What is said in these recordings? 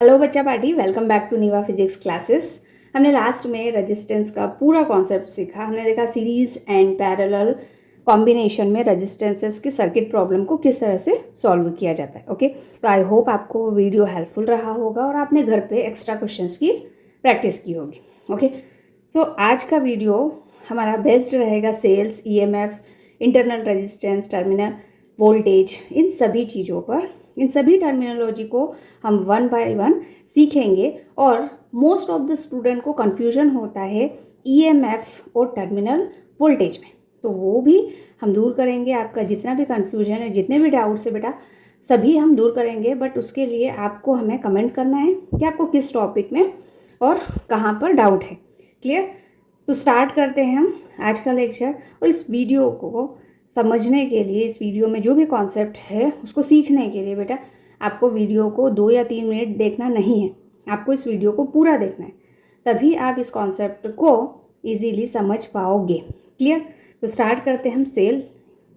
Hello बच्चा party, welcome back to नीवा physics classes. हमने लास्ट में रेजिस्टेंस का पूरा कॉन्सेप्ट सीखा। हमने देखा सीरीज एंड पैरेलल कॉम्बिनेशन में रेजिस्टेंसेस की सर्किट प्रॉब्लम को किस तरह से सॉल्व किया जाता है। ओके, तो आई होप आपको वीडियो हेल्पफुल रहा होगा और आपने घर पे एक्स्ट्रा क्वेश्चंस की प्रैक्टिस की होगी। ओके, तो आज का वीडियो हमारा बेस्ड रहेगा cells, EMF, internal resistance, terminal voltage, इन सभी चीज़ों पर। इन सभी टर्मिनोलॉजी को हम वन बाय वन सीखेंगे और मोस्ट ऑफ द स्टूडेंट को कन्फ्यूजन होता है ईएमएफ और टर्मिनल वोल्टेज में, तो वो भी हम दूर करेंगे। आपका जितना भी कन्फ्यूजन है, जितने भी डाउट्स है बेटा, सभी हम दूर करेंगे। बट उसके लिए आपको हमें कमेंट करना है कि आपको किस टॉपिक में और कहाँ पर डाउट है। क्लियर? तो स्टार्ट करते हैं हम आज का लेक्चर। और इस वीडियो को समझने के लिए, इस वीडियो में जो भी कॉन्सेप्ट है उसको सीखने के लिए बेटा आपको वीडियो को 2 या 3 मिनट देखना नहीं है, आपको इस वीडियो को पूरा देखना है, तभी आप इस कॉन्सेप्ट को इजीली समझ पाओगे। क्लियर? तो स्टार्ट करते हैं हम सेल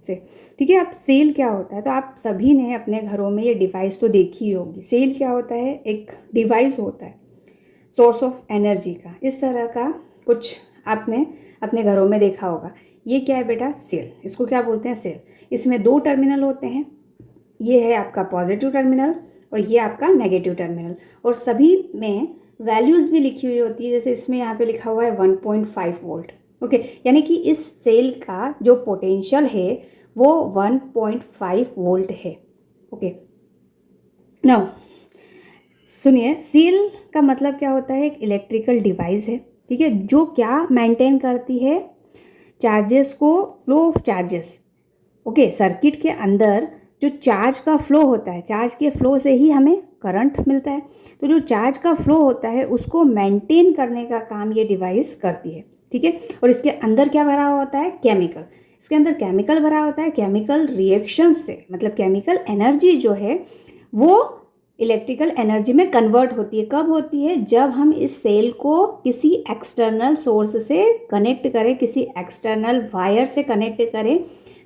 से। ठीक है, आप सेल क्या होता है, तो आप सभी ने अपने घरों में ये डिवाइस तो देखी होगी। सेल क्या होता है? एक डिवाइस होता है सोर्स ऑफ एनर्जी का। इस तरह का कुछ आपने अपने घरों में देखा होगा। ये क्या है बेटा? सेल। इसको क्या बोलते हैं? सेल। इसमें 2 टर्मिनल होते हैं। ये है आपका पॉजिटिव टर्मिनल और ये आपका नेगेटिव टर्मिनल, और सभी में वैल्यूज़ भी लिखी हुई होती है। जैसे इसमें यहाँ पे लिखा हुआ है 1.5 वोल्ट। ओके, यानी कि इस सेल का जो पोटेंशियल है वो 1.5 वोल्ट है। ओके, नाउ सुनिए, सेल का मतलब क्या होता है? एक इलेक्ट्रिकल डिवाइस है, ठीक है, जो क्या मेंटेन करती है? चार्जेस को, flow of charges. Okay, circuit के अंदर जो चार्ज का फ्लो होता है, चार्ज के फ्लो से ही हमें करंट मिलता है, तो जो चार्ज का फ्लो होता है उसको मेंटेन करने का काम ये डिवाइस करती है। ठीक है, और इसके अंदर क्या भरा हुआ होता है? केमिकल। इसके अंदर केमिकल भरा होता है। केमिकल रिएक्शन से, मतलब केमिकल एनर्जी जो है वो इलेक्ट्रिकल एनर्जी में कन्वर्ट होती है। कब होती है? जब हम इस सेल को किसी एक्सटर्नल सोर्स से कनेक्ट करें, किसी एक्सटर्नल वायर से कनेक्ट करें,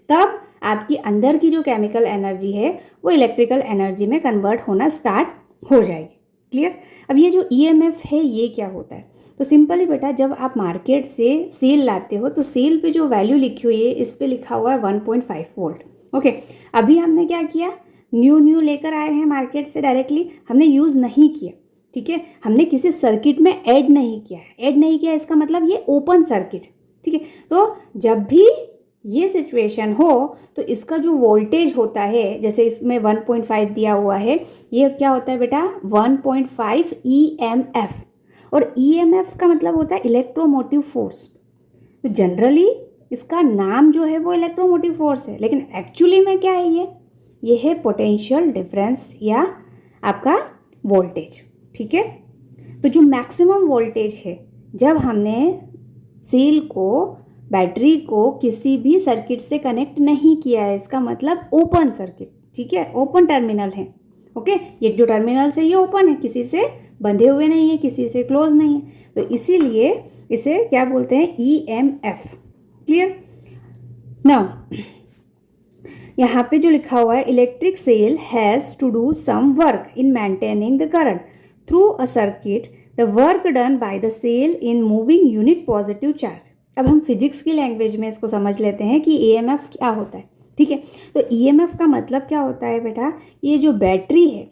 तब आपकी अंदर की जो केमिकल एनर्जी है वो इलेक्ट्रिकल एनर्जी में कन्वर्ट होना स्टार्ट हो जाएगी। क्लियर? अब ये जो ईएमएफ है ये क्या होता है? तो सिंपली बेटा, जब आप मार्केट से सेल लाते हो तो सेल पे जो वैल्यू लिखी हुई है, इस पे लिखा हुआ है 1.5 वोल्ट। ओके, अभी हमने क्या किया? न्यू लेकर आए हैं मार्केट से, डायरेक्टली हमने यूज़ नहीं किया। ठीक है, हमने किसी सर्किट में ऐड नहीं किया है। ऐड नहीं किया इसका मतलब ये ओपन सर्किट। ठीक है, तो जब भी ये सिचुएशन हो तो इसका जो वोल्टेज होता है, जैसे इसमें 1.5 दिया हुआ है, ये क्या होता है बेटा? 1.5 ईएमएफ। और ईएमएफ का मतलब होता है इलेक्ट्रोमोटिव फोर्स। तो जनरली इसका नाम जो है वो इलेक्ट्रोमोटिव फोर्स है, लेकिन एक्चुअली में क्या है ये है पोटेंशियल डिफरेंस या आपका वोल्टेज। ठीक है, तो जो मैक्सिमम वोल्टेज है, जब हमने सेल को, बैटरी को किसी भी सर्किट से कनेक्ट नहीं किया है, इसका मतलब ओपन सर्किट। ठीक है, ओपन टर्मिनल है। ओके, ये जो टर्मिनल है ये ओपन है, किसी से बंधे हुए नहीं है, किसी से क्लोज नहीं है, तो इसीलिए इसे क्या बोलते हैं? ईएमएफ। क्लियर? नाउ यहाँ पे जो लिखा हुआ है, electric cell has to do some work in maintaining the current through a circuit, the work done by the cell in moving unit positive charge. अब हम फिजिक्स की लैंग्वेज में इसको समझ लेते हैं कि ईएमएफ क्या होता है। ठीक है, तो ईएमएफ का मतलब क्या होता है बेटा? ये जो बैटरी है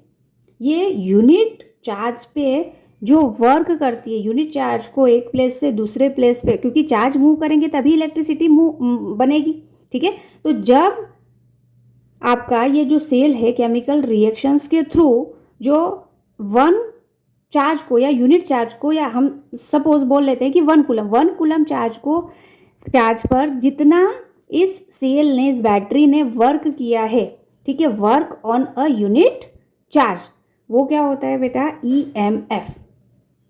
ये यूनिट चार्ज पे जो वर्क करती है, यूनिट चार्ज को एक प्लेस से दूसरे प्लेस पे, क्योंकि चार्ज मूव करेंगे तभी इलेक्ट्रिसिटी मूव बनेगी। ठीक है, तो जब आपका ये जो सेल है केमिकल रिएक्शंस के थ्रू जो वन चार्ज को या यूनिट चार्ज को, या हम सपोज बोल लेते हैं कि 1 कूलम चार्ज को, चार्ज पर जितना इस सेल ने, इस बैटरी ने वर्क किया है, ठीक है, work on a unit charge, वो क्या होता है बेटा? ईएमएफ।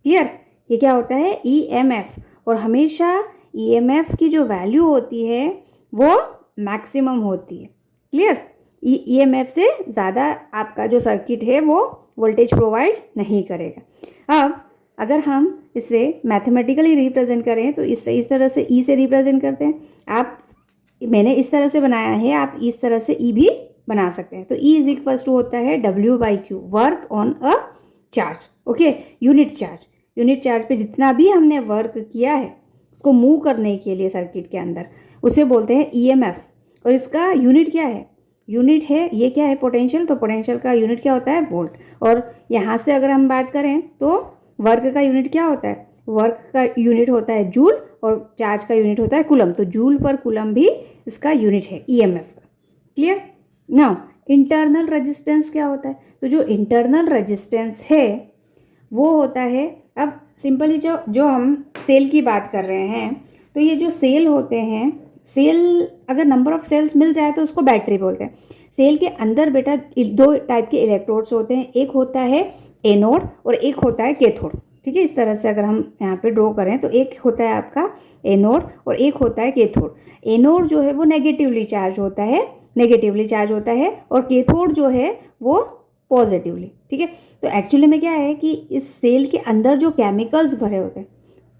क्लियर? ये क्या होता है? ईएमएफ। और हमेशा ईएमएफ की जो वैल्यू होती है वो मैक्सिमम होती है। क्लियर? ईएमएफ से ज़्यादा आपका जो सर्किट है वो वोल्टेज प्रोवाइड नहीं करेगा। अब अगर हम इसे मैथमेटिकली रिप्रेजेंट करें तो इस तरह से ई से रिप्रेजेंट करते हैं। आप, मैंने इस तरह से बनाया है, आप इस तरह से ई भी बना सकते हैं। तो ई इज इक्वल्स टू होता है W/Q, work on a charge, okay, unit charge पे जितना भी हमने वर्क किया है उसको मूव करने के लिए सर्किट के अंदर, उसे बोलते हैं ईएमएफ। और इसका यूनिट क्या है? यूनिट है, ये क्या है? पोटेंशियल। तो पोटेंशियल का यूनिट क्या होता है? वोल्ट। और यहाँ से अगर हम बात करें तो वर्क का यूनिट क्या होता है? वर्क का यूनिट होता है जूल और चार्ज का यूनिट होता है कूलम। तो जूल पर कूलम भी इसका यूनिट है ईएमएफ का। क्लियर? नाउ इंटरनल रेजिस्टेंस क्या होता है? तो जो इंटरनल रेजिस्टेंस है वो होता है, अब सिंपली जो हम सेल की बात कर रहे हैं, तो ये जो सेल होते हैं, सेल अगर नंबर ऑफ सेल्स मिल जाए तो उसको बैटरी बोलते हैं। सेल के अंदर बेटा दो टाइप के इलेक्ट्रोड्स होते हैं, एक होता है एनोड और एक होता है कैथोड। ठीक है, इस तरह से अगर हम यहाँ पे ड्रॉ करें तो एक होता है आपका एनोड और एक होता है कैथोड। एनोड जो है वो नेगेटिवली चार्ज होता है और कैथोड जो है वो पॉजिटिवली। ठीक है, तो एक्चुअली में क्या है कि इस सेल के अंदर जो केमिकल्स भरे होते हैं,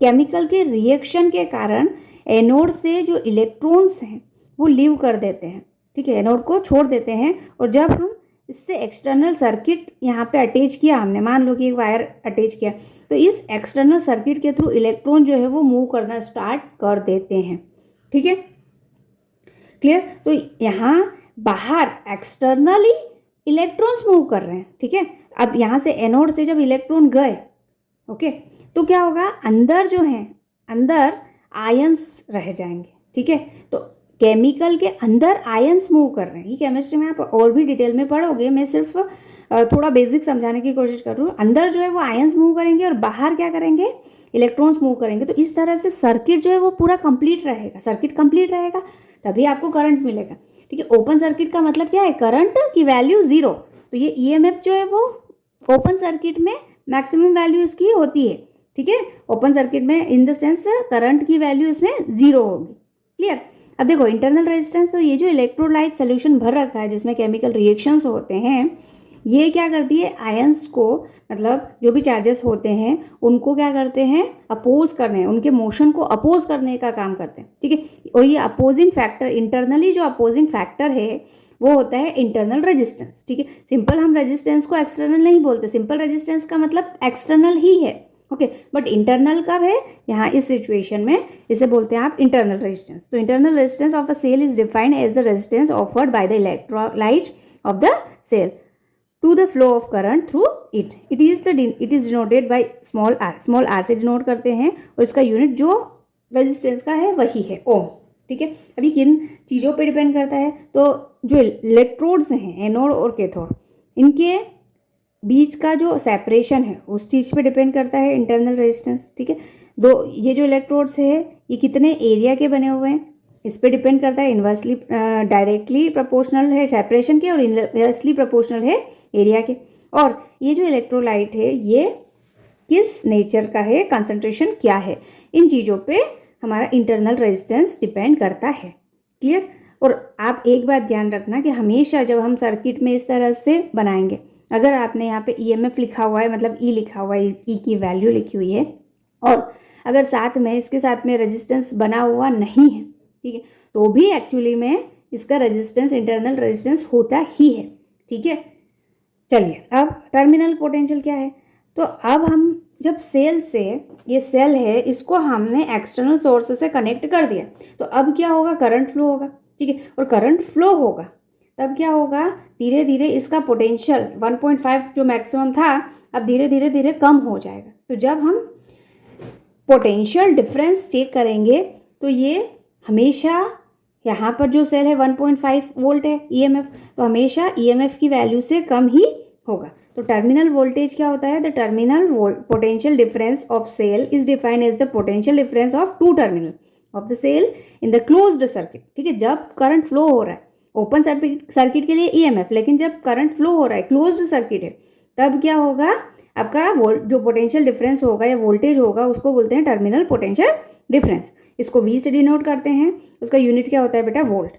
केमिकल के रिएक्शन के कारण एनोड से जो इलेक्ट्रॉन्स हैं वो लीव कर देते हैं। ठीक है, एनोड को छोड़ देते हैं। और जब हम इससे एक्सटर्नल सर्किट यहाँ पे अटैच किया हमने, मान लो कि एक वायर अटैच किया, तो इस एक्सटर्नल सर्किट के थ्रू इलेक्ट्रॉन जो है वो मूव करना स्टार्ट कर देते हैं। ठीक है, क्लियर? तो यहाँ बाहर एक्सटर्नली इलेक्ट्रॉन्स मूव कर रहे हैं। ठीक है, अब यहाँ से एनोड से जब इलेक्ट्रॉन गए, ओके, तो क्या होगा? अंदर जो है, अंदर आयंस रह जाएंगे। ठीक है, तो केमिकल के अंदर आयंस मूव कर रहे हैं। ये केमिस्ट्री में आप और भी डिटेल में पढ़ोगे, मैं सिर्फ थोड़ा बेसिक समझाने की कोशिश कर रही हूँ। अंदर जो है वो आयंस मूव करेंगे और बाहर क्या करेंगे? इलेक्ट्रॉन्स मूव करेंगे। तो इस तरह से सर्किट जो है वो पूरा कंप्लीट रहेगा। सर्किट कंप्लीट रहेगा तभी आपको करंट मिलेगा। ठीक है, ओपन सर्किट का मतलब क्या है? करंट की वैल्यू जीरो। तो ये ईएमएफ जो है वो ओपन सर्किट में मैक्सिमम वैल्यू इसकी होती है। ठीक है, ओपन सर्किट में इन द सेंस करंट की वैल्यू इसमें जीरो होगी। क्लियर? अब देखो इंटरनल रेजिस्टेंस, तो ये जो इलेक्ट्रोलाइट सोल्यूशन भर रखा है जिसमें केमिकल रिएक्शंस होते हैं, ये क्या करती है? आयंस को, मतलब जो भी चार्जेस होते हैं उनको क्या करते हैं? अपोज करने, उनके मोशन को अपोज करने का काम करते हैं। ठीक है, और ये अपोजिंग फैक्टर, इंटरनली जो अपोजिंग फैक्टर है वो होता है इंटरनल रेजिस्टेंस। ठीक है, सिंपल हम रेजिस्टेंस को एक्सटर्नल नहीं बोलते, सिंपल रेजिस्टेंस का मतलब एक्सटर्नल ही है। ओके, बट इंटरनल कब है? यहाँ इस सिचुएशन में इसे बोलते हैं आप इंटरनल रेजिस्टेंस। तो internal resistance of a cell is defined as the resistance offered by the electrolyte of the cell to the flow of current through it. It is denoted by small r से denote करते हैं और इसका unit जो resistance का है वही है ओम। ठीक है, अभी किन चीज़ों पे डिपेंड करता है? तो जो इलेक्ट्रोड्स हैं एनोड और कैथोड, इनके बीच का जो सेपरेशन है उस चीज़ पे डिपेंड करता है इंटरनल रेजिस्टेंस। ठीक है, दो ये जो इलेक्ट्रोड्स है ये कितने एरिया के बने हुए हैं इस पे डिपेंड करता है। इन्वर्सली डायरेक्टली प्रोपोर्शनल है सेपरेशन के और इन्वर्सली प्रोपोर्शनल है एरिया के। और ये जो इलेक्ट्रोलाइट है ये किस नेचर का है, कंसंट्रेशन क्या है, इन चीज़ों पे हमारा इंटरनल रेजिस्टेंस डिपेंड करता है। क्लियर? और आप एक बात ध्यान रखना कि हमेशा जब हम सर्किट में इस तरह से बनाएंगे, अगर आपने यहाँ पे ईएमएफ लिखा हुआ है, मतलब ई लिखा हुआ है, ई की वैल्यू लिखी हुई है, और अगर साथ में इसके साथ में रेजिस्टेंस बना हुआ नहीं है, ठीक है, तो भी एक्चुअली में इसका रेजिस्टेंस इंटरनल रेजिस्टेंस होता ही है। ठीक है, चलिए अब टर्मिनल पोटेंशियल क्या है? तो अब हम जब सेल से, ये सेल है इसको हमने एक्सटर्नल सोर्स से कनेक्ट कर दिया, तो अब क्या होगा? करंट फ्लो होगा। ठीक है, और करंट फ्लो होगा तब क्या होगा? धीरे धीरे इसका पोटेंशियल 1.5 जो मैक्सिमम था अब धीरे धीरे कम हो जाएगा। तो जब हम पोटेंशियल डिफरेंस चेक करेंगे तो ये हमेशा, यहाँ पर जो सेल है 1.5 वोल्ट है ईएमएफ, तो हमेशा ईएमएफ की वैल्यू से कम ही होगा। तो टर्मिनल वोल्टेज क्या होता है? The terminal potential difference of cell is defined as the potential difference of two terminal of the cell in the closed circuit. ठीक है, जब करंट फ्लो हो रहा है ओपन सर्किट के लिए ईएमएफ, लेकिन जब करंट फ्लो हो रहा है क्लोज्ड सर्किट है तब क्या होगा? आपका जो पोटेंशियल डिफरेंस होगा या वोल्टेज होगा उसको बोलते हैं टर्मिनल पोटेंशियल डिफरेंस। इसको V से डिनोट करते हैं, उसका यूनिट क्या होता है बेटा? वोल्ट।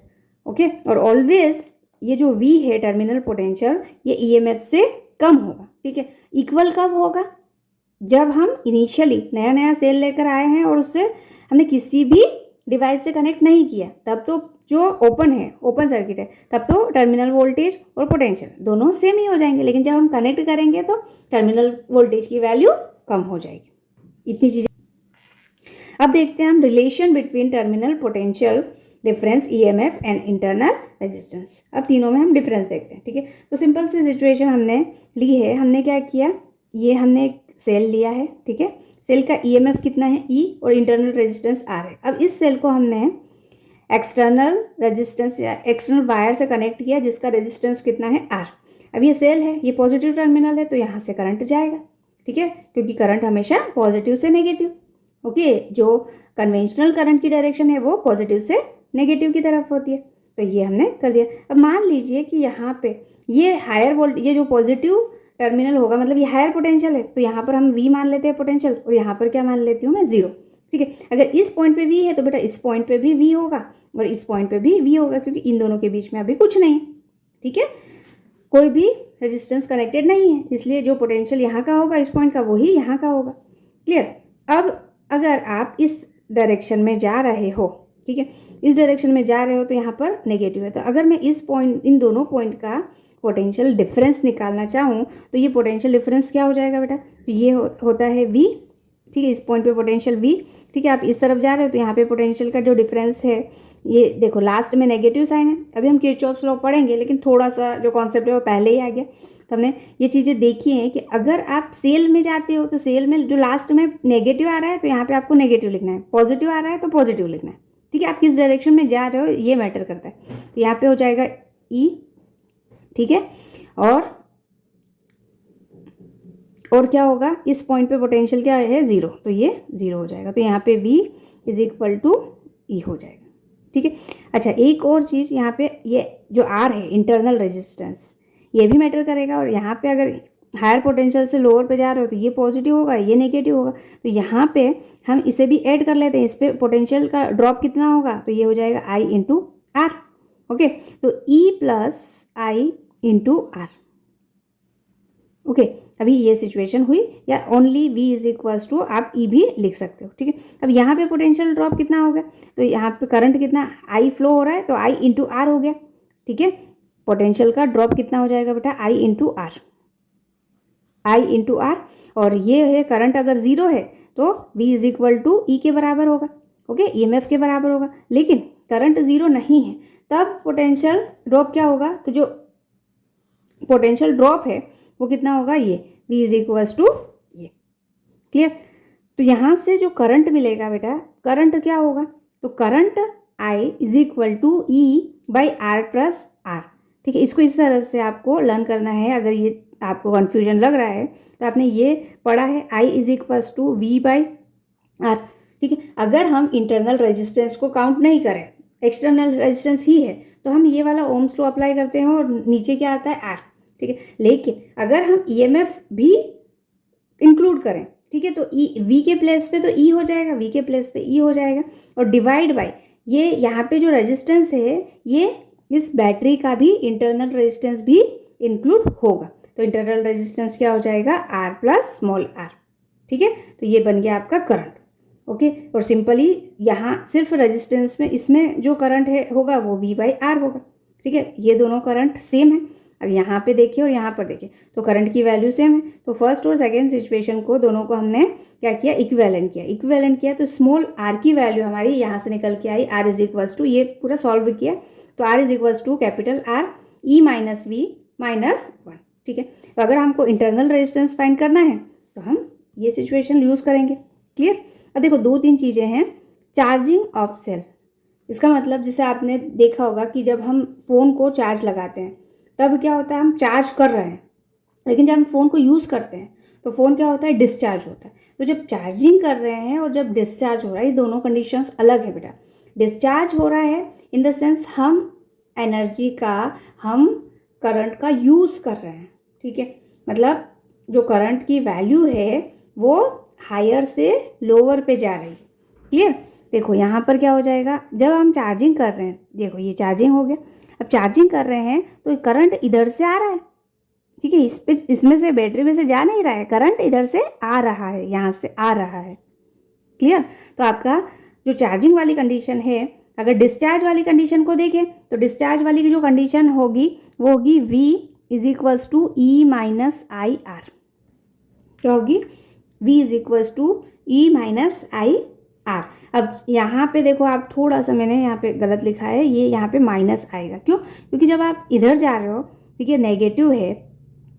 ओके, और ऑलवेज ये जो V है टर्मिनल पोटेंशियल ये ईएमएफ से कम होगा। ठीक है, इक्वल कब होगा? जब हम इनिशियली नया सेल लेकर आए हैं और उससे हमने किसी भी डिवाइस से कनेक्ट नहीं किया, तब तो जो ओपन है, ओपन सर्किट है, तब तो टर्मिनल वोल्टेज और पोटेंशियल दोनों सेम ही हो जाएंगे, लेकिन जब हम कनेक्ट करेंगे तो टर्मिनल वोल्टेज की वैल्यू कम हो जाएगी। इतनी चीज़ें। अब देखते हैं हम relation between terminal potential difference EMF and internal resistance. अब तीनों में हम डिफरेंस देखते हैं, ठीक है। तो सिंपल सी सिचुएशन हमने ली है, हमने क्या किया, ये हमने एक सेल लिया है, ठीक है। सेल का ईएमएफ कितना है ई और इंटरनल रेजिस्टेंस आर है। अब इस सेल को हमने एक्सटर्नल रेजिस्टेंस या एक्सटर्नल वायर से कनेक्ट किया जिसका रेजिस्टेंस कितना है आर। अब ये सेल है, ये पॉजिटिव टर्मिनल है, तो यहाँ से करंट जाएगा, ठीक है, क्योंकि करंट हमेशा पॉजिटिव से नेगेटिव, ओके। जो कन्वेंशनल करंट की डायरेक्शन है वो पॉजिटिव से नेगेटिव की तरफ होती है, तो ये हमने कर दिया। अब मान लीजिए कि यहाँ पे ये हायर वोल्ट, ये जो पॉजिटिव टर्मिनल होगा, मतलब ये हायर पोटेंशियल है, तो यहाँ पर हम V मान लेते हैं पोटेंशियल, और यहाँ पर क्या मान लेती हूँ मैं, 0, ठीक है। अगर इस पॉइंट पे V है तो बेटा इस पॉइंट पे भी V होगा और इस पॉइंट पे भी V होगा, क्योंकि इन दोनों के बीच में अभी कुछ नहीं है, ठीक है, कोई भी रेजिस्टेंस कनेक्टेड नहीं है, इसलिए जो पोटेंशियल यहाँ का होगा इस पॉइंट का, वही यहाँ का होगा। क्लियर। अब अगर आप इस डायरेक्शन में जा रहे हो, ठीक है, इस डायरेक्शन में जा रहे हो तो यहाँ पर नेगेटिव है, तो अगर मैं इस पॉइंट, इन दोनों पॉइंट का पोटेंशियल डिफरेंस निकालना चाहूँ तो ये पोटेंशियल डिफरेंस क्या हो जाएगा बेटा, तो ये होता है V, ठीक है, इस पॉइंट पे पोटेंशियल V, ठीक है। आप इस तरफ जा रहे हो तो यहाँ पे पोटेंशियल का जो डिफरेंस है, ये देखो लास्ट में नेगेटिव साइन है। अभी हम किरचॉफ्स लॉ पढ़ेंगे, लेकिन थोड़ा सा जो कॉन्सेप्ट है वो पहले ही आ गया। तो हमने ये चीज़ें देखी हैं कि अगर आप सेल में जाते हो तो सेल में जो लास्ट में नेगेटिव आ रहा है तो यहाँ पे आपको नेगेटिव लिखना है, पॉजिटिव आ रहा है तो पॉजिटिव लिखना है, ठीक है। आप किस डायरेक्शन में जा रहे हो ये मैटर करता है। तो यहाँ पे हो जाएगा E, ठीक है, और क्या होगा, इस पॉइंट पे पोटेंशियल क्या है, 0, तो ये 0 हो जाएगा, तो यहाँ पे V is equal to E हो जाएगा, ठीक है। अच्छा, एक और चीज़ यहाँ पे, ये जो R है इंटरनल रेजिस्टेंस, ये भी मैटर करेगा, और यहाँ पे अगर हायर पोटेंशियल से लोअर पे जा रहे हो तो ये पॉजिटिव होगा, ये नेगेटिव होगा, तो यहाँ पे हम इसे भी ऐड कर लेते हैं, इस पर पोटेंशियल का ड्रॉप कितना होगा, तो ये हो जाएगा I इंटू आर, ओके। तो E plus I into R, okay. अभी ये सिचुएशन हुई, या only V is equals to आप E भी लिख सकते हो, ठीक है। अब यहाँ पे पोटेंशियल ड्रॉप कितना होगा, तो यहाँ पे करंट कितना I फ्लो हो रहा है, तो I इंटू आर हो गया, ठीक है। पोटेंशियल का ड्रॉप कितना हो जाएगा बेटा, I into R, I into R, और ये है करंट अगर 0 है तो V is equal to E के बराबर होगा, ओके, EMF के बराबर होगा। लेकिन करंट 0 नहीं है, तब पोटेंशियल ड्रॉप क्या होगा, तो जो पोटेंशियल ड्रॉप है वो कितना होगा, ये V इज इक्वल्स टू ये, क्लियर। तो यहाँ से जो करंट मिलेगा बेटा, करंट क्या होगा, तो current I is equal to E by R plus R, ठीक है। इसको इस तरह से आपको लर्न करना है। अगर ये आपको कन्फ्यूजन लग रहा है तो आपने ये पढ़ा है I is equals to V by R, ठीक है। अगर हम इंटरनल रेजिस्टेंस को काउंट नहीं करें, एक्सटर्नल रेजिस्टेंस ही है, तो हम ये वाला ओम्स लॉ अप्लाई करते हैं और नीचे क्या आता है, R, ठीक है। लेकिन अगर हम EMF भी इंक्लूड करें, ठीक है, तो V के प्लेस पे तो E हो जाएगा, V के प्लेस पे E हो जाएगा, और डिवाइड बाय ये यहाँ पे जो रेजिस्टेंस है, ये इस बैटरी का भी इंटरनल रेजिस्टेंस भी इंक्लूड होगा, तो इंटरनल रेजिस्टेंस क्या हो जाएगा, R प्लस स्मॉल r, ठीक है। तो ये बन गया आपका करंट, ओके। और सिंपली यहाँ सिर्फ रेजिस्टेंस में, इसमें जो करंट है होगा वो V बाई आर होगा, ठीक है। ये दोनों करंट सेम है। अगर यहाँ पे देखिए और यहाँ पर देखिए तो करंट की वैल्यू सेम है, तो फर्स्ट और सेकंड सिचुएशन को दोनों को हमने क्या किया, इक्विवेलेंट किया, तो स्मॉल r की वैल्यू हमारी यहाँ से निकल के आई, R इज इक्वल्स टू, ये पूरा सॉल्व किया, तो R is equals to capital R E minus V minus 1, ठीक है। तो अगर हमको इंटरनल रेजिस्टेंस फाइंड करना है तो हम ये सिचुएशन यूज़ करेंगे, क्लियर। अब देखो 2-3 चीज़ें हैं। चार्जिंग ऑफ सेल, इसका मतलब जैसे आपने देखा होगा कि जब हम फ़ोन को चार्ज लगाते हैं तब क्या होता है, हम चार्ज कर रहे हैं, लेकिन जब हम फ़ोन को यूज़ करते हैं तो फ़ोन क्या होता है, डिस्चार्ज होता है। तो जब चार्जिंग कर रहे हैं और जब डिस्चार्ज हो रहा है, ये दोनों कंडीशंस अलग है बेटा। डिस्चार्ज हो रहा है इन द सेंस हम एनर्जी का, हम करंट का यूज़ कर रहे हैं, ठीक है। मतलब जो करंट की वैल्यू है वो हायर से लोअर पे जा रही है, क्लियर। देखो यहाँ पर क्या हो जाएगा, जब हम चार्जिंग कर रहे हैं, देखो ये चार्जिंग हो गया, अब चार्जिंग कर रहे हैं तो करंट इधर से आ रहा है, ठीक है, इसमें से बैटरी में से जा नहीं रहा है, करंट इधर से आ रहा है, यहाँ से आ रहा है, क्लियर। तो आपका जो चार्जिंग वाली कंडीशन है अगर डिस्चार्ज वाली कंडीशन को देखें तो डिस्चार्ज वाली की जो कंडीशन होगी वो होगी V is equals to E minus I R. क्या होगी? V is equals to E minus I R. अब यहाँ पे देखो, आप थोड़ा सा मैंने यहाँ पे गलत लिखा है, ये यहाँ पे माइनस आएगा। क्यों? क्योंकि जब आप इधर जा रहे हो, ठीक है, नेगेटिव है,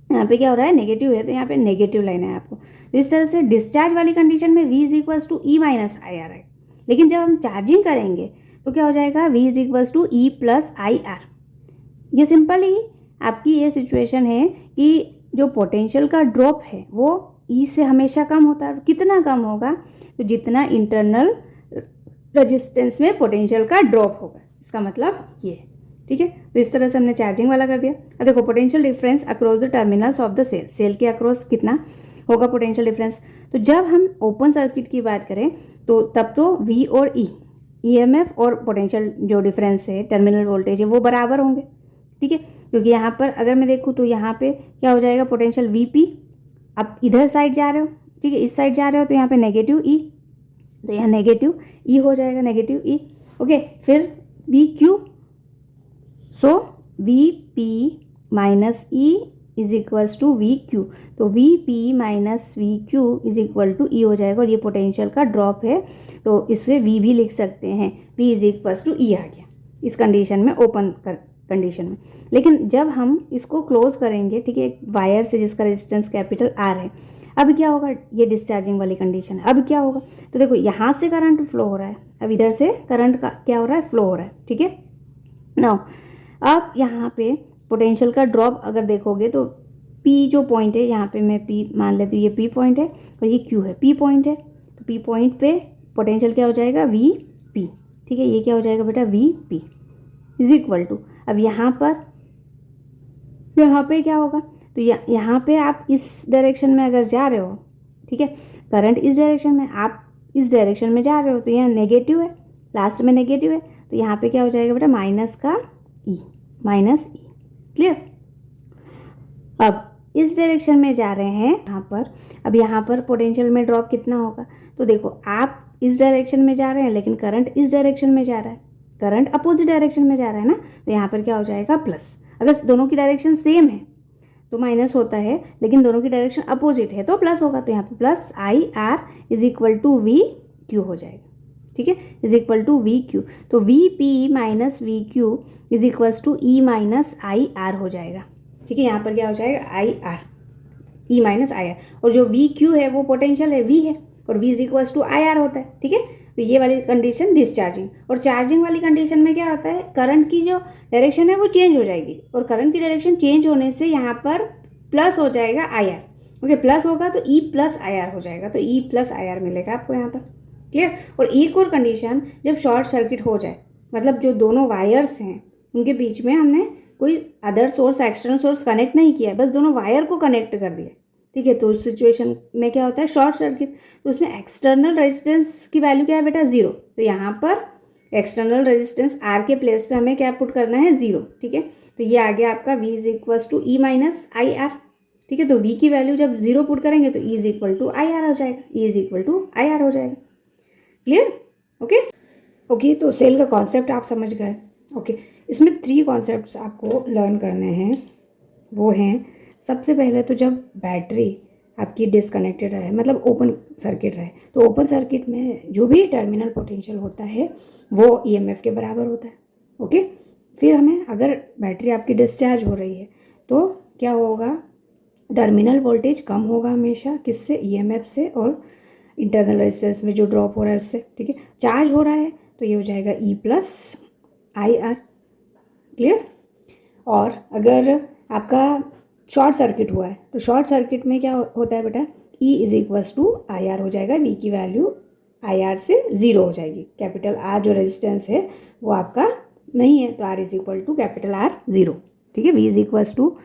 यहाँ पे क्या हो रहा है, नेगेटिव है, तो यहाँ पे नेगेटिव लेना है आपको। तो इस तरह से डिस्चार्ज वाली कंडीशन में V is equals to E minus I R है। लेकिन जब हम चार्जिंग करेंगे तो क्या हो जाएगा? V is equals to E plus I R. ये सिंपल ही आपकी ये सिचुएशन है कि जो पोटेंशियल का ड्रॉप है वो E से हमेशा कम होता है। कितना कम होगा? तो जितना इंटरनल रेजिस्टेंस में पोटेंशियल का ड्रॉप होगा, इसका मतलब ये है। ठीक है, तो इस तरह से हमने चार्जिंग वाला कर दिया। अब देखो, potential difference across the terminals of the cell, cell के अक्रॉस कितना होगा पोटेंशियल डिफरेंस। तो जब हम ओपन सर्किट की बात करें तो तब तो V और E, EMF और पोटेंशियल जो डिफरेंस है, टर्मिनल वोल्टेज है, वो बराबर होंगे। ठीक है, क्योंकि यहाँ पर अगर मैं देखूँ तो यहाँ पे क्या हो जाएगा, पोटेंशियल VP। अब इधर साइड जा रहे हो, ठीक है, इस साइड जा रहे हो तो यहाँ पे नेगेटिव E, तो यहाँ नेगेटिव E हो जाएगा, नेगेटिव E। ओके, फिर VQ, so VP minus E is equals to VQ। तो VP minus VQ is equal to E हो जाएगा, और ये पोटेंशियल का ड्रॉप है तो इससे V भी लिख सकते हैं, V is equals to E आ गया इस कंडीशन में, ओपन कंडीशन में। लेकिन जब हम इसको क्लोज करेंगे, ठीक है, एक वायर से जिसका रेजिस्टेंस कैपिटल R है, अब क्या होगा? ये डिस्चार्जिंग वाली कंडीशन है। अब क्या होगा? तो देखो, यहाँ से करंट फ्लो हो रहा है, अब इधर से करंट का क्या हो रहा है? फ्लो हो रहा है। ठीक है, नाउ अब यहाँ पे पोटेंशियल का ड्रॉप अगर देखोगे तो P जो पॉइंट है, यहाँ पे मैं P मान लेती हूँ, ये P पॉइंट है और ये Q है, P पॉइंट है। तो P पॉइंट पे पोटेंशियल क्या हो जाएगा? VP। ठीक है, ये क्या हो जाएगा बेटा? VP इज इक्वल टू, अब यहाँ पे क्या होगा? तो यहाँ पे आप इस डायरेक्शन में अगर जा रहे हो, ठीक है, करंट इस डायरेक्शन में, आप इस डायरेक्शन में जा रहे हो, तो यहाँ नेगेटिव है, लास्ट में नेगेटिव है, तो यहाँ पे क्या हो जाएगा बेटा? माइनस का E, माइनस E। क्लियर? अब इस डायरेक्शन में जा रहे हैं यहाँ पर, अब यहाँ पर पोटेंशियल में ड्रॉप कितना होगा? तो देखो, आप इस डायरेक्शन में जा रहे हैं लेकिन करंट इस डायरेक्शन में जा रहा है, करंट अपोजिट डायरेक्शन में जा रहा है ना, तो यहाँ पर क्या हो जाएगा? प्लस। अगर दोनों की डायरेक्शन सेम है तो माइनस होता है, लेकिन दोनों की डायरेक्शन अपोजिट है तो प्लस होगा, तो यहाँ पे plus IR is equal to VQ हो जाएगा। ठीक है, इज इक्वल टू VQ। तो VP minus VQ is equals to E minus IR हो जाएगा। ठीक है, यहाँ पर क्या हो जाएगा? IR, E माइनस IR, और जो VQ है वो पोटेंशियल है, V है, और V is equals to IR होता है। ठीक है, तो ये वाली कंडीशन डिस्चार्जिंग। और चार्जिंग वाली कंडीशन में क्या होता है? करंट की जो डायरेक्शन है वो चेंज हो जाएगी, और करंट की डायरेक्शन चेंज होने से यहाँ पर प्लस हो जाएगा IR। ओके, प्लस होगा तो E प्लस IR हो जाएगा, तो E प्लस IR मिलेगा आपको यहाँ पर। क्लियर? और एक और कंडीशन, जब शॉर्ट सर्किट हो जाए, मतलब जो दोनों वायर्स हैं उनके बीच में हमने कोई other source, external source connect नहीं किया है, बस दोनों वायर को कनेक्ट कर दिया। ठीक है, तो उस सिचुएशन में क्या होता है? Short circuit. तो उसमें एक्सटर्नल रेजिस्टेंस की वैल्यू क्या है बेटा? 0। तो यहाँ पर एक्सटर्नल रेजिस्टेंस R के प्लेस पे हमें क्या पुट करना है? 0। ठीक है, तो ये आ गया आपका V is equals to E minus IR। ठीक है, तो V की वैल्यू जब 0 पुट करेंगे तो E is equal to IR हो जाएगा, E is equal to IR हो जाएगा। क्लियर? ओके, तो सेल का कॉन्सेप्ट आप समझ गए। ओके, इसमें 3 कॉन्सेप्ट्स आपको लर्न करने हैं। वो हैं, सबसे पहले तो जब बैटरी आपकी डिसकनेक्टेड रहे, मतलब ओपन सर्किट रहे, तो ओपन सर्किट में जो भी टर्मिनल पोटेंशियल होता है वो EMF के बराबर होता है। ओके, फिर हमें, अगर बैटरी आपकी डिस्चार्ज हो रही है तो क्या होगा? टर्मिनल वोल्टेज कम होगा हमेशा, किससे? EMF से, और इंटरनल रेजिस्टेंस में जो ड्रॉप हो रहा है उससे। ठीक है, चार्ज हो रहा है तो ये हो जाएगा E प्लस IR। क्लियर? और अगर आपका शॉर्ट सर्किट हुआ है तो शॉर्ट सर्किट में क्या होता है बेटा? E is equals to IR हो जाएगा, V की वैल्यू IR से 0 हो जाएगी। कैपिटल R जो रेजिस्टेंस है वो आपका नहीं है, तो R is equal to capital R 0। ठीक है, V is equals to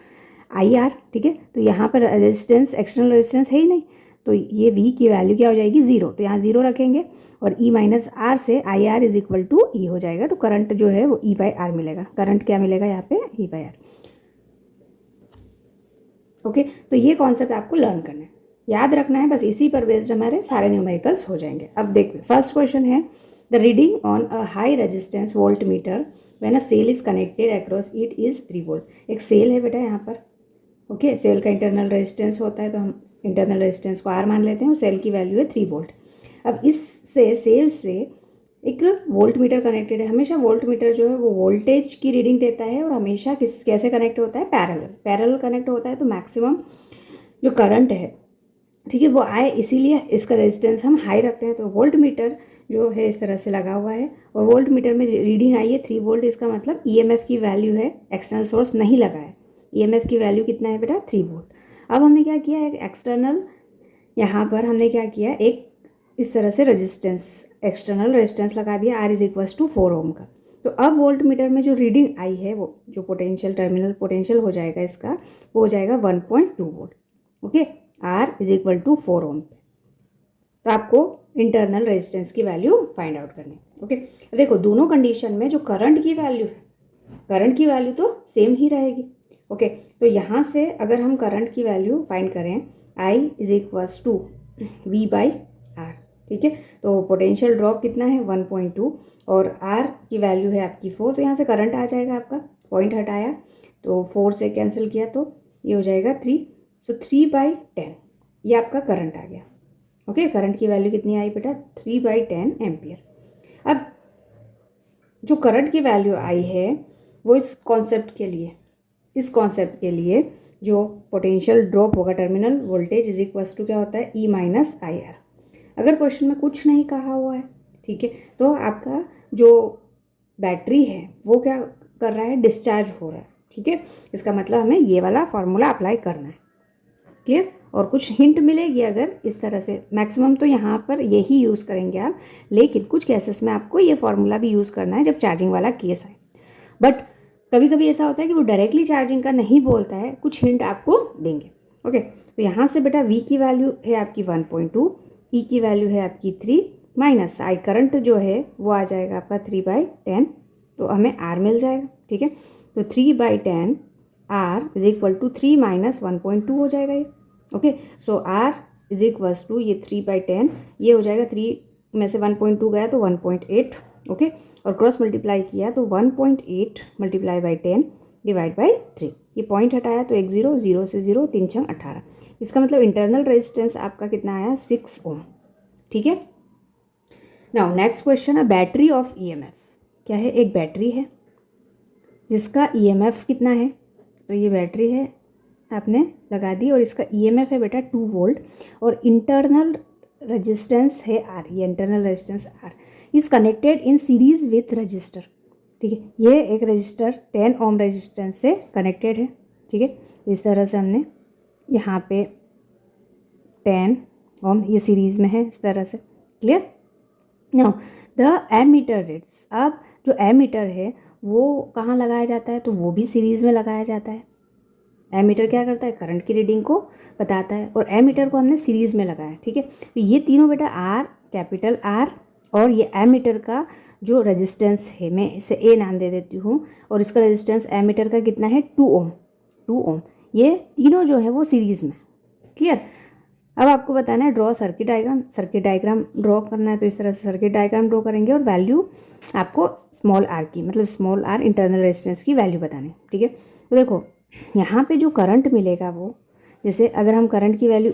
IR। ठीक है, तो यहाँ पर रेजिस्टेंस, एक्सटर्नल रेजिस्टेंस है ही नहीं, तो ये V की वैल्यू क्या हो जाएगी? 0। तो यहाँ 0 रखेंगे, और E माइनस R से IR is equal to E हो जाएगा, तो करंट जो है वो E बाई R मिलेगा। करंट क्या मिलेगा यहाँ पे? E by R। ओके, तो ये कॉन्सेप्ट आपको लर्न करना है, याद रखना है, बस इसी पर बेस्ड हमारे सारे न्यूमेरिकल्स हो जाएंगे। अब देखिए, फर्स्ट क्वेश्चन है the reading on a high resistance volt meter when a cell is connected across it is 3 volt. एक सेल है बेटा यहाँ पर, ओके सेल का इंटरनल रेजिस्टेंस होता है तो हम इंटरनल रेजिस्टेंस को R मान लेते हैं और सेल की वैल्यू है 3 वोल्ट। अब इससे सेल से एक वोल्ट मीटर कनेक्टेड है। हमेशा वोल्ट मीटर जो है वो वोल्टेज की रीडिंग देता है और हमेशा कैसे कनेक्ट होता है, पैरेलल कनेक्ट होता है, तो मैक्सिमम जो करंट है ठीक है वो आए, इसीलिए इसका रेजिस्टेंस हम हाई रखते हैं। तो वोल्ट मीटर जो है इस तरह से लगा हुआ है और वोल्ट मीटर में रीडिंग आई है 3 वोल्ट। इसका मतलब ईएमएफ की वैल्यू है, एक्सटर्नल सोर्स नहीं लगा है, ईएमएफ की वैल्यू कितना है बेटा 3 वोल्ट। अब हमने क्या किया, एक एक्सटर्नल यहाँ पर हमने क्या किया, एक इस तरह से एक्सटर्नल रेजिस्टेंस लगा दिया, R इज इक्वल्स टू 4 ओम का। तो अब वोल्ट मीटर में जो रीडिंग आई है वो जो पोटेंशियल टर्मिनल पोटेंशियल हो जाएगा इसका, वो हो जाएगा 1.2 volt. Okay, R is equal to 4 ohm. तो आपको इंटरनल रेजिस्टेंस की वैल्यू फाइंड आउट करनी है। ओके, देखो दोनों कंडीशन में जो करंट की वैल्यू है, करंट की वैल्यू तो सेम ही रहेगी। ओके, तो यहाँ से अगर हम करंट की वैल्यू फाइंड करें, I is equals to V/R, ठीक है। तो पोटेंशियल ड्रॉप कितना है 1.2 और R की वैल्यू है आपकी 4, तो यहाँ से करंट आ जाएगा, आपका पॉइंट हटाया तो 4 से कैंसिल किया तो ये हो जाएगा 3, सो 3/10 ये आपका करंट आ गया। ओके, करंट की वैल्यू कितनी आई बेटा 3/10 एम्पियर। अब जो करंट की वैल्यू आई है वो इस कॉन्सेप्ट के लिए जो पोटेंशियल ड्रॉप होगा terminal voltage is equals to क्या होता है E-IR। अगर क्वेश्चन में कुछ नहीं कहा हुआ है, ठीक है, तो आपका जो बैटरी है वो क्या कर रहा है, डिस्चार्ज हो रहा है, ठीक है। इसका मतलब हमें ये वाला फार्मूला अप्लाई करना है, क्लियर। और कुछ हिंट मिलेगी अगर इस तरह से, मैक्सिमम तो यहाँ पर यही यूज़ करेंगे आप, लेकिन कुछ केसेस में आपको ये फार्मूला भी यूज़ करना है जब चार्जिंग वाला केस आए। बट कभी कभी ऐसा होता है कि वो डायरेक्टली चार्जिंग का नहीं बोलता है, कुछ हिंट आपको देंगे। ओके, तो यहाँ से बेटा V की वैल्यू है आपकी 1.2, E की वैल्यू है आपकी 3 माइनस I करंट जो है वो आ जाएगा आपका 3/10, तो हमें R मिल जाएगा, ठीक है। तो 3/10 R is equal to 3 minus 1.2 हो जाएगा ये। Okay, so R is equals to ये 3/10, ये हो जाएगा 3 में से 1.2 गया तो 1.8। ओके, और क्रॉस मल्टीप्लाई किया तो 1.8 मल्टीप्लाई बाई 10 डिवाइड बाई 3, ये पॉइंट हटाया तो 1 0, 0 से 0, 3 6 18। इसका मतलब इंटरनल रेजिस्टेंस आपका कितना आया 6 ओम, ठीक है। नाउ नेक्स्ट क्वेश्चन है बैटरी ऑफ EMF। क्या है, एक बैटरी है जिसका EMF कितना है, तो ये बैटरी है आपने लगा दी और इसका EMF है बेटा 2 वोल्ट और इंटरनल रेजिस्टेंस है R, ये internal resistance R is connected in series with register, ठीक है। ये एक रजिस्टर 10 ओम रेजिस्टेंस से कनेक्टेड है, ठीक है। तो इस तरह से हमने यहाँ पे 10 ओम ये सीरीज में है, इस तरह से, clear. Now the ammeter reads, अब जो एमीटर है वो कहाँ लगाया जाता है, तो वो भी सीरीज में लगाया जाता है। एमीटर क्या करता है, करंट की रीडिंग को बताता है और एमीटर को हमने सीरीज में लगाया, ठीक है। तो ये तीनों बेटा R, कैपिटल R और ये एमीटर का जो रेजिस्टेंस है, मैं इसे A नाम दे देती हूँ, और इसका रेजिस्टेंस एमीटर का कितना है 2 ओम। ये तीनों जो है वो सीरीज़ में, क्लियर। अब आपको बताना है ड्रॉ सर्किट डायग्राम ड्रॉ करना है, तो इस तरह से सर्किट डायग्राम ड्रॉ करेंगे और वैल्यू आपको स्मॉल r की, मतलब स्मॉल r इंटरनल रेजिस्टेंस की वैल्यू बतानी, ठीक है। तो देखो यहाँ पे जो करंट मिलेगा वो, जैसे अगर हम करंट की value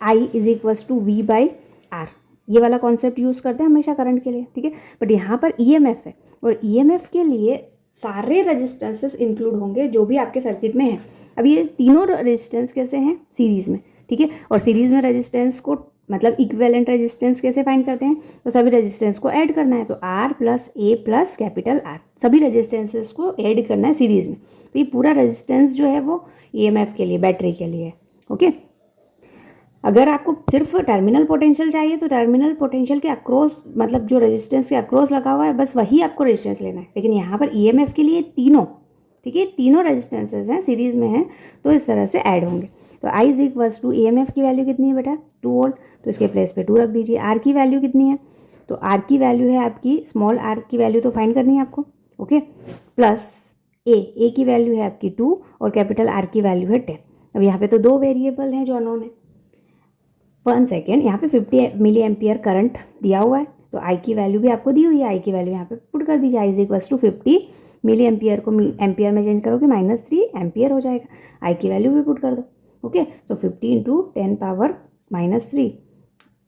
I is equals to V/R, ये वाला कॉन्सेप्ट यूज़ करते हैं हमेशा करंट के लिए, ठीक है। बट यहाँ पर EMF है और EMF के लिए सारे रेजिस्टेंसेस इंक्लूड होंगे जो भी आपके सर्किट में हैं। अब ये तीनों रेजिस्टेंस कैसे हैं, सीरीज़ में, ठीक है। और सीरीज़ में रेजिस्टेंस को मतलब इक्विवेलेंट रेजिस्टेंस कैसे फाइंड करते हैं, तो सभी रेजिस्टेंस को ऐड करना है, तो R plus A plus capital R, सभी रेजिस्टेंसेस को ऐड करना है सीरीज़ में। तो ये पूरा रेजिस्टेंस जो है वो EMF के लिए, बैटरी के लिए है, ओके। अगर आपको सिर्फ टर्मिनल पोटेंशियल चाहिए तो टर्मिनल पोटेंशियल के अक्रॉस, मतलब जो रेजिस्टेंस के अक्रॉस लगा हुआ है बस वही आपको रेजिस्टेंस लेना है। लेकिन यहाँ पर EMF के लिए तीनों, ठीक है, तीनों रेजिस्टेंसेस हैं, सीरीज़ में हैं, तो इस तरह से ऐड होंगे। तो I is equals to EMF की वैल्यू कितनी है बेटा 2 वोल्ट, तो इसके प्लेस पे 2 रख दीजिए। R की वैल्यू कितनी है, तो R की वैल्यू है आपकी, स्मॉल r की वैल्यू तो फाइंड करनी है आपको, ओके, प्लस A की वैल्यू है आपकी 2 और कैपिटल R की वैल्यू है 10। अब यहाँ पे तो 2 वेरिएबल हैं जो अननोन है। 1 सेकेंड, यहाँ पे 50 मिली एम्पियर करंट दिया हुआ है, तो आई की वैल्यू भी आपको दी हुई है, आई की वैल्यू यहाँ पे पुट कर दीजिए। I is equals to 50 milli ampere को एम्पियर में चेंज करोगे -3 एम्पियर हो जाएगा। आई की वैल्यू भी पुट कर दो। ओके, सो 50 इंटू 10 पावर -3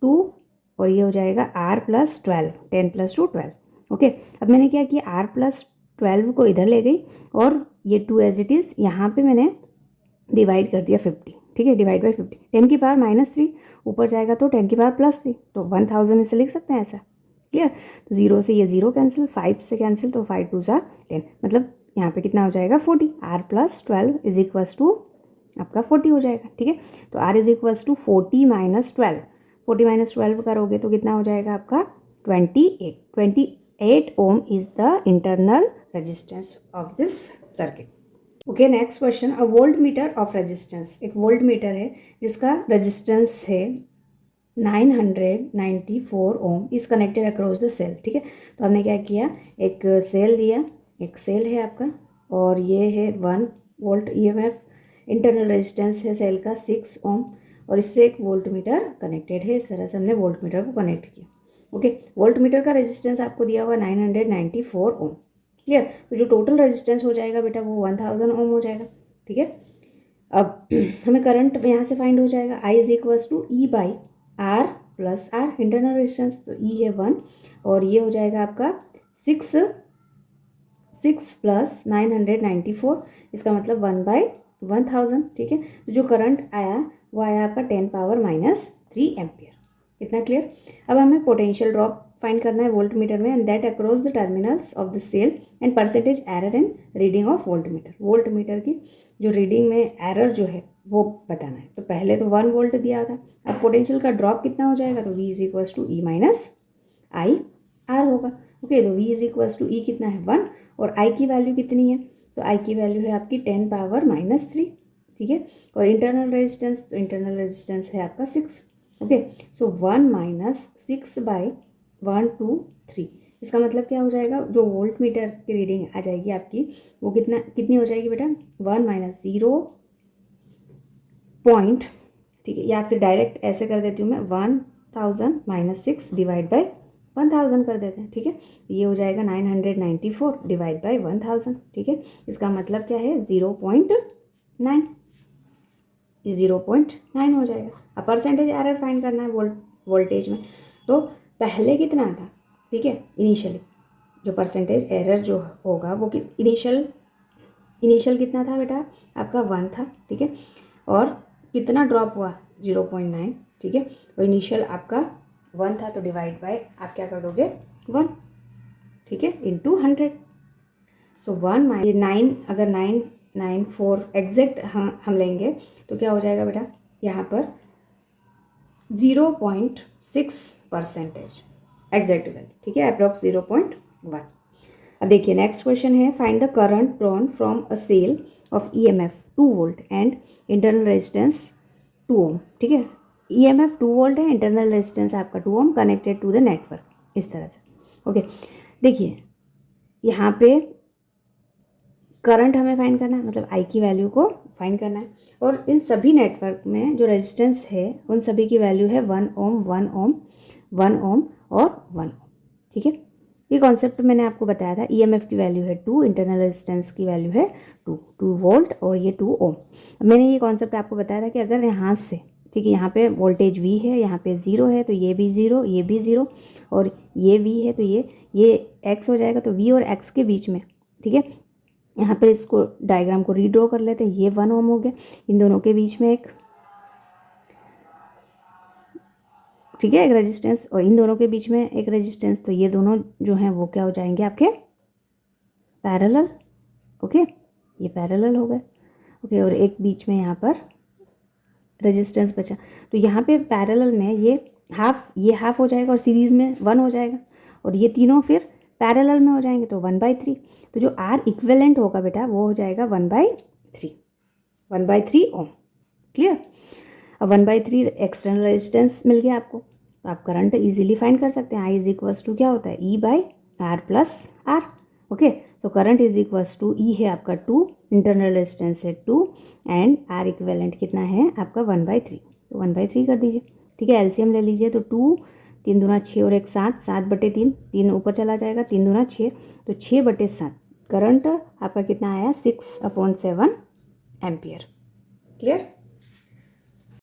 2 और ये हो जाएगा r प्लस 12, 10 प्लस 2 12। ओके, अब मैंने क्या किया, r प्लस 12 को इधर ले गई और ये 2 एज इट इज़ यहाँ पे मैंने डिवाइड कर दिया 50। ठीक है, डिवाइड बाई 50, 10 की पावर -3 ऊपर जाएगा तो 10 की पावर +3, तो 1000 इसे लिख सकते हैं ऐसा। क्लियर, तो 0 से ये 0 कैंसिल, 5 से कैंसिल, तो 5 2 ज़ा 10, मतलब यहाँ पे कितना हो जाएगा 40। r plus 12 is equals to आपका 40 हो जाएगा। ठीक है, तो r is equals to 40 minus 12, 40 minus 12 करोगे तो कितना हो जाएगा आपका 28 ohm is the internal resistance of this circuit. Okay, next question, a volt meter of resistance, एक वोल्ट मीटर है जिसका रेजिस्टेंस है 994 ohm is connected across the cell. ठीक है, तो हमने क्या किया, एक सेल दिया, एक सेल है आपका और ये है 1 वोल्ट ईएमएफ, इंटरनल रेजिस्टेंस है सेल का 6 ओम और इससे एक वोल्ट मीटर कनेक्टेड है। इस तरह से हमने वोल्ट मीटर को कनेक्ट किया। ओके, वोल्ट मीटर का रेजिस्टेंस आपको दिया हुआ 994 ओम। क्लियर, तो जो टोटल रेजिस्टेंस हो जाएगा बेटा वो 1000 ओम हो जाएगा। ठीक है, अब हमें करंट यहाँ से फाइंड हो जाएगा, I is equals to E by R plus R, internal resistance तो ई है 1 और ये हो जाएगा आपका 6 प्लस 994, इसका मतलब 1/1000। ठीक है, तो जो करंट आया वो आया आपका 10 पावर -3 एम्पियर। इतना क्लियर। अब हमें पोटेंशियल ड्रॉप फाइंड करना है वोल्ट मीटर में, and that across the terminals of the cell and percentage error in reading of volt meter. Volt meter की जो रीडिंग में एरर जो है वो बताना है। तो पहले तो 1 वोल्ट दिया था, अब पोटेंशियल का ड्रॉप कितना हो जाएगा, तो V is equals to E minus I R होगा। ओके, तो V is equals to E कितना है 1 और I की वैल्यू कितनी है, तो I की वैल्यू है आपकी 10 पावर -3। ठीक है, और इंटरनल रेजिस्टेंस, तो इंटरनल रेजिस्टेंस है आपका 6। ओके, सो 1 माइनस 6 बाई 1 2 3, इसका मतलब क्या हो जाएगा, जो वोल्ट मीटर की रीडिंग आ जाएगी आपकी वो कितनी हो जाएगी बेटा, 1 माइनस 0 पॉइंट। ठीक है, या फिर डायरेक्ट ऐसे कर देती हूँ मैं, 1000 माइनस 6 डिवाइड बाई 1000 कर देते हैं। ठीक है, ये हो जाएगा 994 डिवाइड बाई 1000। ठीक है, इसका मतलब क्या है 0.9, ये 0.9 हो जाएगा। अब परसेंटेज एरर फाइंड करना है वोल्टेज में, तो पहले कितना था, ठीक है, इनिशियली जो परसेंटेज एरर जो होगा वो इनिशियल कितना था बेटा, आपका 1 था। ठीक है, और कितना ड्रॉप हुआ 0.9। ठीक है, तो इनिशियल आपका 1 था, तो डिवाइड बाय आप क्या कर दोगे 1। ठीक है, इंटू 100, सो 1 माइनस 9, अगर 994 एग्जैक्ट हम लेंगे तो क्या हो जाएगा बेटा, यहाँ पर 0.6% एग्जैक्ट वैल्यू। ठीक है, अप्रॉक्स 0.1। अब देखिए नेक्स्ट क्वेश्चन है, find the current drawn from a cell of EMF 2 volt and internal resistance 2 ohm. ठीक है, ईएमएफ 2 वोल्ट है, इंटरनल रेजिस्टेंस आपका 2 ohm, connected to the network, इस तरह से। ओके, देखिए यहाँ पे करंट हमें फाइंड करना है, मतलब आई की वैल्यू को फाइंड करना है, और इन सभी नेटवर्क में जो रेजिस्टेंस है उन सभी की वैल्यू है 1 ओम 1 ओम 1 ओम और 1 ओम। ठीक है, ये कॉन्सेप्ट मैंने आपको बताया था। ईएमएफ की वैल्यू है 2, इंटरनल रेजिस्टेंस की वैल्यू है 2 वोल्ट और ये 2 ओम। मैंने ये कॉन्सेप्ट आपको बताया था कि अगर यहाँ से, ठीक है, यहाँ पे वोल्टेज V है, यहाँ पे 0 है, तो ये भी 0, ये भी 0, और ये V है तो ये X हो जाएगा, तो V और X के बीच में, ठीक है, यहाँ पर इसको डायग्राम को रीड्रॉ कर लेते हैं। ये 1 ओम हो गया, इन दोनों के बीच में एक, ठीक है, एक रेजिस्टेंस, और इन दोनों के बीच में एक रेजिस्टेंस, तो ये दोनों जो हैं वो क्या हो जाएंगे आपके पैरेलल। ओके, ये पैरेलल हो गए। ओके, और एक बीच में यहाँ पर रेजिस्टेंस बचा, तो यहाँ पे पैरेलल में ये हाफ हो जाएगा और सीरीज़ में 1 हो जाएगा, और ये तीनों फिर पैरेलल में हो जाएंगे तो 1/3। तो जो R इक्विवेलेंट होगा बेटा वो हो जाएगा 1/3 ओम। क्लियर। अब 1/3 एक्सटर्नल रेजिस्टेंस मिल गया आपको, तो आप करंट इजीली फाइंड कर सकते हैं। I इज इक्वल्स टू क्या होता है, E/R plus R। Okay, so current is equals to E है आपका 2, इंटरनल रेजिस्टेंस है 2, एंड R इक्विवेलेंट कितना है आपका 1/3, तो 1/3 कर दीजिए। ठीक है, एलसीएम ले लीजिए, तो 2 3 दूना 6 और 1 7, 7/3, 3 ऊपर चला जाएगा, 3 दूना 6, तो 6/7 करंट आपका कितना आया 6/7 एम्पियर। क्लियर।